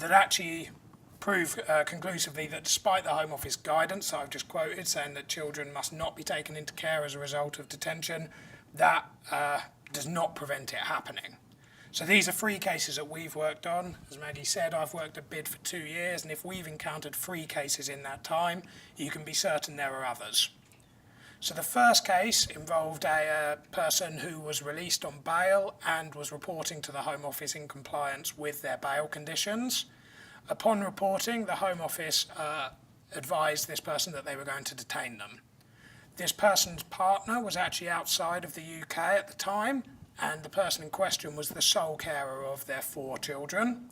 that actually prove conclusively that despite the Home Office guidance that I've just quoted, saying that children must not be taken into care as a result of detention, that does not prevent it happening. So these are 3 cases that we've worked on. As Maggie said, I've worked at BID for 2 years, and if we've encountered 3 cases in that time, you can be certain there are others. So the first case involved a person who was released on bail and was reporting to the Home Office in compliance with their bail conditions. Upon reporting, the Home Office advised this person that they were going to detain them. This person's partner was actually outside of the UK at the time, and the person in question was the sole carer of their 4 children.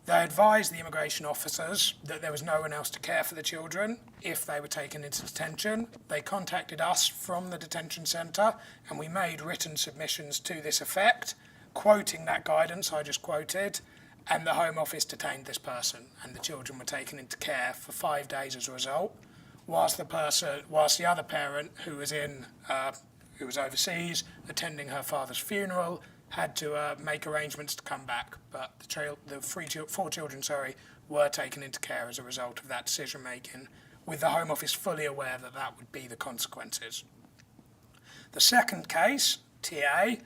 They advised the immigration officers that there was no one else to care for the children if they were taken into detention. They contacted us from the detention centre, and we made written submissions to this effect, quoting that guidance I just quoted, and the Home Office detained this person, and the children were taken into care for 5 days as a result, whilst the other parent who was overseas attending her father's funeral had to make arrangements to come back, but the 4 children were taken into care as a result of that decision making, with the Home Office fully aware that that would be the consequences. The second case, TA,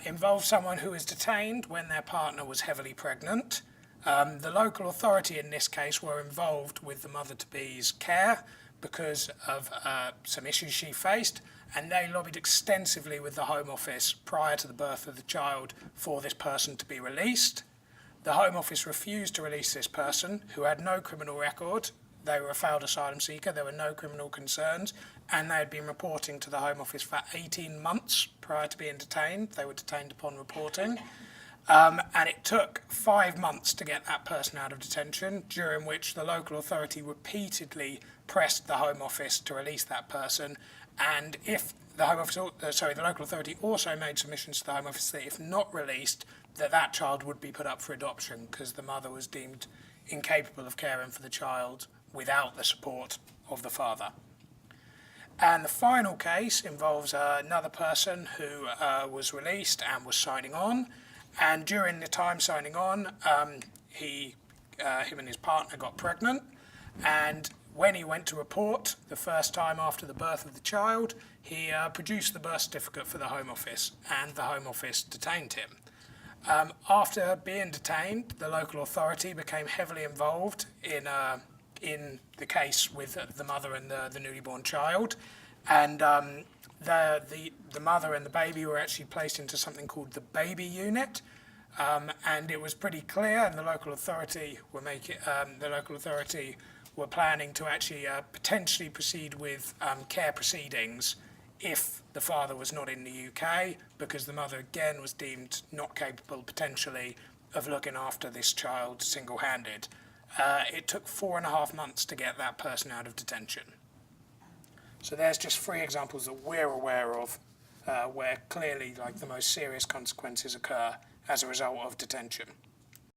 involved someone who was detained when their partner was heavily pregnant. The local authority in this case were involved with the mother-to-be's care because of some issues she faced, and they lobbied extensively with the Home Office prior to the birth of the child for this person to be released. The Home Office refused to release this person, who had no criminal record. They were a failed asylum seeker, there were no criminal concerns, and they had been reporting to the Home Office for 18 months prior to being detained. They were detained upon reporting. And it took 5 months to get that person out of detention, during which the local authority repeatedly pressed the Home Office to release that person. And if the local authority also made submissions to the Home Office that if not released, that child would be put up for adoption because the mother was deemed incapable of caring for the child without the support of the father. And the final case involves another person who was released and was signing on. And during the time signing on, him and his partner got pregnant. And when he went to report the first time after the birth of the child, he produced the birth certificate for the Home Office, and the Home Office detained him. After being detained, the local authority became heavily involved in the case with the mother and the newly born child, and the mother and the baby were actually placed into something called the baby unit, and it was pretty clear, and the local authority were planning to actually potentially proceed with care proceedings if the father was not in the UK, because the mother again was deemed not capable potentially of looking after this child single-handed. It took 4.5 months to get that person out of detention. So there's just 3 examples that we're aware of where clearly the most serious consequences occur as a result of detention.